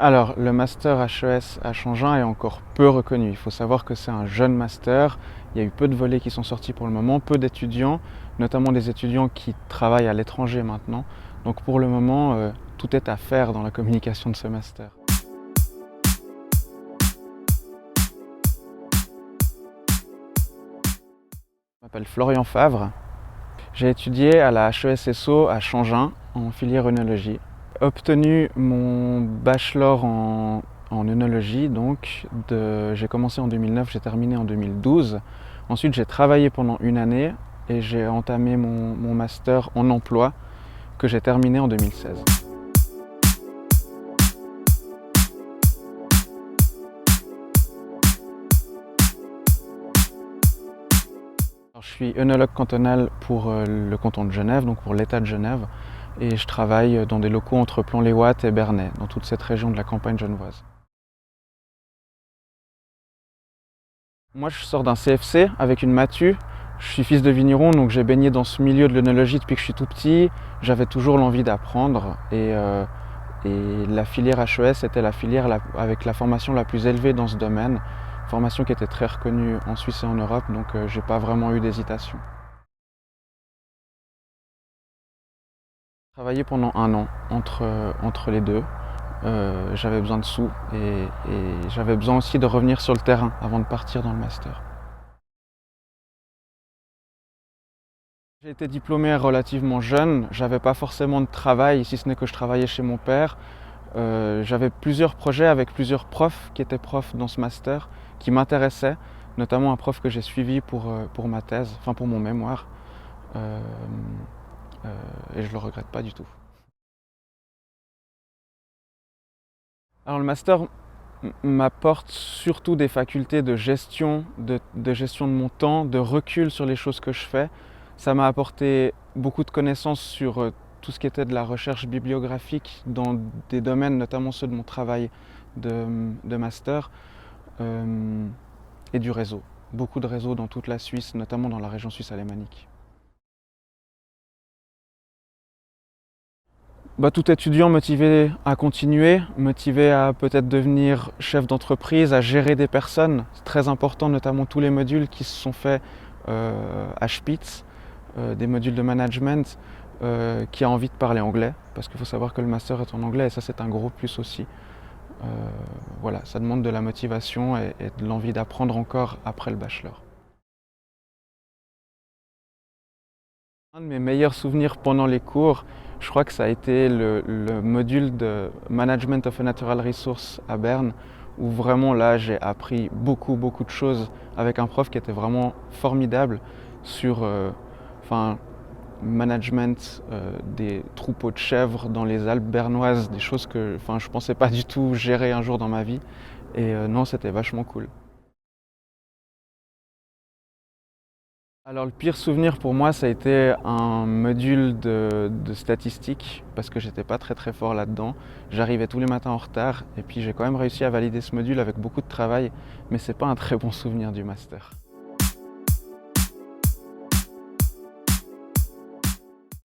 Alors, le master HES à Changin est encore peu reconnu. Il faut savoir que c'est un jeune master. Il y a eu peu de volets qui sont sortis pour le moment, peu d'étudiants, notamment des étudiants qui travaillent à l'étranger maintenant. Donc pour le moment, tout est à faire dans la communication de ce master. Je m'appelle Florian Favre. J'ai étudié à la HESSO à Changin en filière œnologie. Obtenu mon bachelor en œnologie, donc j'ai commencé en 2009, j'ai terminé en 2012. Ensuite, j'ai travaillé pendant une année et j'ai entamé mon master en emploi que j'ai terminé en 2016. Alors, je suis œnologue cantonal pour le canton de Genève, donc pour l'État de Genève, et je travaille dans des locaux entre Plan-les-Ouates et Bernay, dans toute cette région de la campagne genevoise. Moi, je sors d'un CFC avec une MATU. Je suis fils de vigneron, donc j'ai baigné dans ce milieu de l'œnologie depuis que je suis tout petit. J'avais toujours l'envie d'apprendre et la filière HES était la filière avec la formation la plus élevée dans ce domaine. Formation qui était très reconnue en Suisse et en Europe, donc j'ai pas vraiment eu d'hésitation. J'ai travaillé pendant un an entre les deux. J'avais besoin de sous et j'avais besoin aussi de revenir sur le terrain avant de partir dans le master. J'ai été diplômé relativement jeune, j'avais pas forcément de travail, si ce n'est que je travaillais chez mon père. J'avais plusieurs projets avec plusieurs profs qui étaient profs dans ce master, qui m'intéressaient, notamment un prof que j'ai suivi pour ma thèse, enfin pour mon mémoire. Euh, et je le regrette pas du tout. Alors le master m'apporte surtout des facultés de gestion, de gestion de mon temps, de recul sur les choses que je fais. Ça m'a apporté beaucoup de connaissances sur tout ce qui était de la recherche bibliographique dans des domaines, notamment ceux de mon travail de master, et du réseau. Beaucoup de réseaux dans toute la Suisse, notamment dans la région suisse alémanique. Tout étudiant motivé à continuer, motivé à peut-être devenir chef d'entreprise, à gérer des personnes, c'est très important, notamment tous les modules qui se sont faits à Spitz, des modules de management, qui a envie de parler anglais, parce qu'il faut savoir que le master est en anglais et ça c'est un gros plus aussi. Voilà, ça demande de la motivation et de l'envie d'apprendre encore après le bachelor. Un de mes meilleurs souvenirs pendant les cours, je crois que ça a été le module de Management of a Natural Resource à Berne, où vraiment là j'ai appris beaucoup de choses avec un prof qui était vraiment formidable sur management des troupeaux de chèvres dans les Alpes bernoises, des choses que je pensais pas du tout gérer un jour dans ma vie. Et non, c'était vachement cool. Alors le pire souvenir pour moi, ça a été un module de statistique, parce que j'étais pas très fort là-dedans. J'arrivais tous les matins en retard, et puis j'ai quand même réussi à valider ce module avec beaucoup de travail, mais c'est pas un très bon souvenir du master.